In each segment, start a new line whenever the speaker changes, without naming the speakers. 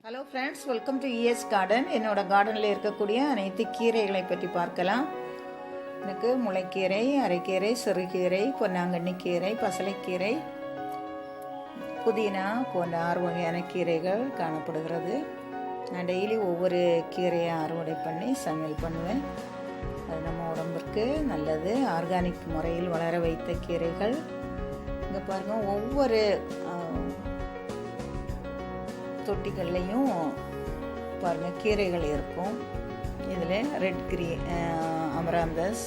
Hello friends, welcome to ES garden. என்னோட கார்டனில் இருக்கக்கூடிய அனைத்து கீரைகளை பற்றி பார்க்கலாம். எனக்கு முளைக்கீரை, அரைக்கீரை, சிறுகீரை, பொன்னாங்கண்ணி கீரை, பசலைக்கீரை, புதினா போன்ற 6 வகையான கீரைகள் காணப்படுகிறது. நான் டெய்லி ஒவ்வொரு கீரையை அறுவடை பண்ணி சமையல் பண்ணுவேன். அது நம்ம உடம்பிற்கு நல்லது. ஆர்கானிக் முறையில் வளர வைத்த கீரைகள். இங்கே பாருங்கள், ஒவ்வொரு தொட்டிகள்லையும் பாருங்கள் கீரைகள் இருக்கும். இதில் ரெட் அமராந்தஸ்,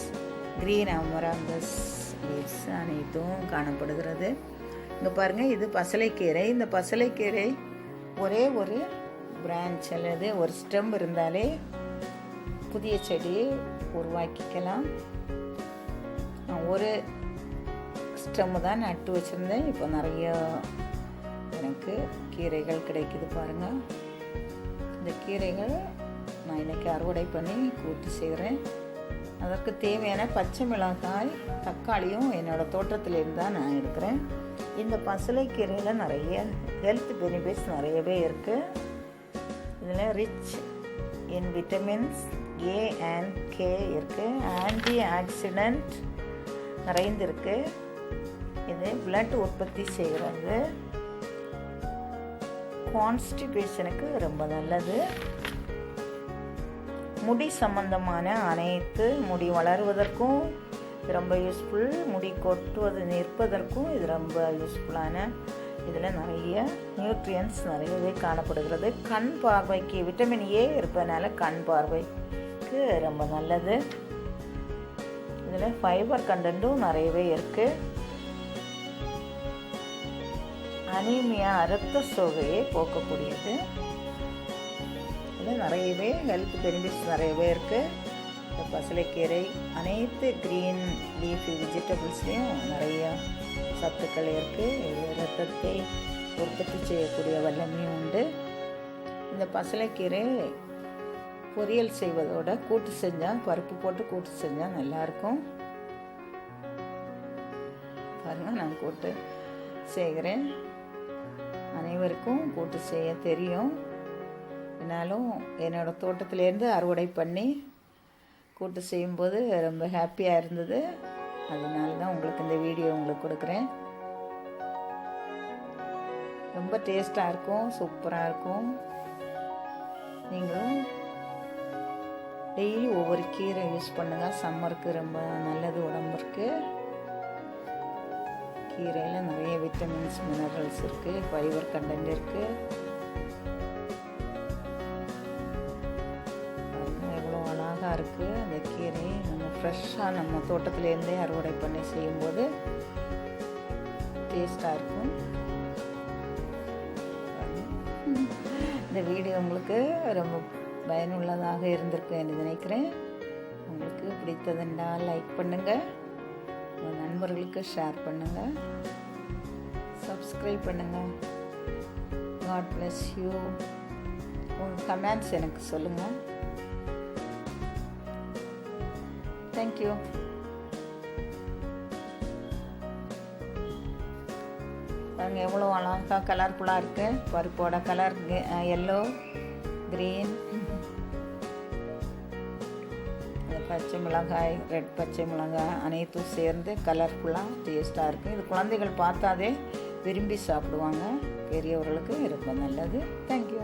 க்ரீன் அமராந்தஸ் லீவ்ஸ் அனைத்தும் காணப்படுகிறது. இங்கே பாருங்கள், இது பசலைக்கீரை. இந்த பசலைக்கீரை ஒரே ஒரு பிரான்ச் அல்லது ஒரு ஸ்டெம் இருந்தாலே புதிய செடியை உருவாக்கிக்கலாம். ஒரு ஸ்டெம்மு தான் நட்டு வச்சுருந்தேன். இப்போ நிறைய எனக்கு கீரைகள் கிடைக்குது பாருங்கள். இந்த கீரைகள் நான் இன்றைக்கி அறுவடை பண்ணி கூட்டி செய்கிறேன். அதற்கு தேவையான பச்சை மிளகாய், தக்காளியும் என்னோடய தோட்டத்திலேருந்து தான் நான் எடுக்கிறேன். இந்த பசலைக்கீரையில் நிறைய ஹெல்த் பெனிஃபிட்ஸ் நிறையவே இருக்குது. இதில் rich in vitamins A and K இருக்குது. ஆன்டி ஆக்சிடென்ட் நிறைந்திருக்கு. இது பிளட் உற்பத்தி செய்கிறது. கான்ஸ்டிபேஷனுக்கு ரொம்ப நல்லது. முடி சம்பந்தமான அனைத்து முடி வளருவதற்கும் ரொம்ப யூஸ்ஃபுல். முடி கொட்டுவது நிற்பதற்கும் இது ரொம்ப யூஸ்ஃபுல்லான. இதில் நிறைய நியூட்ரியன்ஸ் நிறையவே காணப்படுகிறது. கண் பார்வைக்கு விட்டமின் ஏ இருப்பதனால கண் பார்வைக்கு ரொம்ப நல்லது. இதில் ஃபைபர் கண்டென்ட்டும் நிறையவே இருக்குது. அனீமியா, இரத்த சோகையை போக்கக்கூடியது. இதில் நிறையவே ஹெல்த் பெனிஃபிட்ஸ் நிறையவே இருக்குது. இந்த பசலைக்கீரை அனைத்து க்ரீன் லீஃபி வெஜிடபிள்ஸ்லேயும் நிறைய சத்துக்கள் இருக்குது. இது இரத்தத்தை உற்பத்தி செய்யக்கூடிய வல்லமையும் உண்டு. இந்த பசலைக்கீரை பொரியல் செய்வதோட கூட்டு செஞ்சால், பருப்பு போட்டு கூட்டு செஞ்சால் நல்லாயிருக்கும். பாருங்கள், நான் கூட்டு செய்கிறேன். அனைவருக்கும் கூட்டு செய்ய தெரியும். என்னாலும் என்னோடய தோட்டத்திலேருந்து அறுவடை பண்ணி கூட்டு செய்யும்போது ரொம்ப ஹாப்பியாக இருந்தது. அதனால தான் உங்களுக்கு இந்த வீடியோ உங்களுக்கு கொடுக்குறேன். ரொம்ப டேஸ்ட்டாக இருக்கும், சூப்பராக இருக்கும். நீங்களும் டெய்லி ஒவ்வொரு கீரை யூஸ் பண்ணுங்கள். சம்மருக்கு ரொம்ப நல்லது உடம்புக்கு. கீரையில் நிறைய விட்டமின்ஸ், மினரல்ஸ் இருக்குது, ஃபைபர் கண்டென்ட் இருக்குது. எவ்வளோ அழகாக இருக்குது அந்த கீரை. நம்ம ஃப்ரெஷ்ஷாக நம்ம தோட்டத்துலேருந்தே அறுவடை பண்ணி செய்யும்போது டேஸ்ட்டாக இருக்கும். இந்த வீடியோ உங்களுக்கு ரொம்ப பயனுள்ளதாக இருந்திருக்கு என்று நினைக்கிறேன். உங்களுக்கு பிடித்ததுண்டா லைக் பண்ணுங்கள், உங்கள் நண்பர்களுக்கு ஷேர் பண்ணுங்கள், சப்ஸ்கிரைப் பண்ணுங்கள். God bless you. உங்கள் கமெண்ட்ஸ் எனக்கு சொல்லுங்கள். தேங்க்யூ. பாருங்கள், எவ்வளோ அழகாக கலர்ஃபுல்லாக இருக்குது. பருப்போட கலர் எல்லோ, க்ரீன், பச்சை மிளகாய், ரெட் பச்சை மிளகாய் அனைத்தும் சேர்ந்து கலர்ஃபுல்லாக டேஸ்ட்டாக இருக்குது. இது குழந்தைகள் பார்த்தாதே விரும்பி சாப்பிடுவாங்க. பெரியவர்களுக்கு ரொம்ப நல்லது. தேங்க்யூ.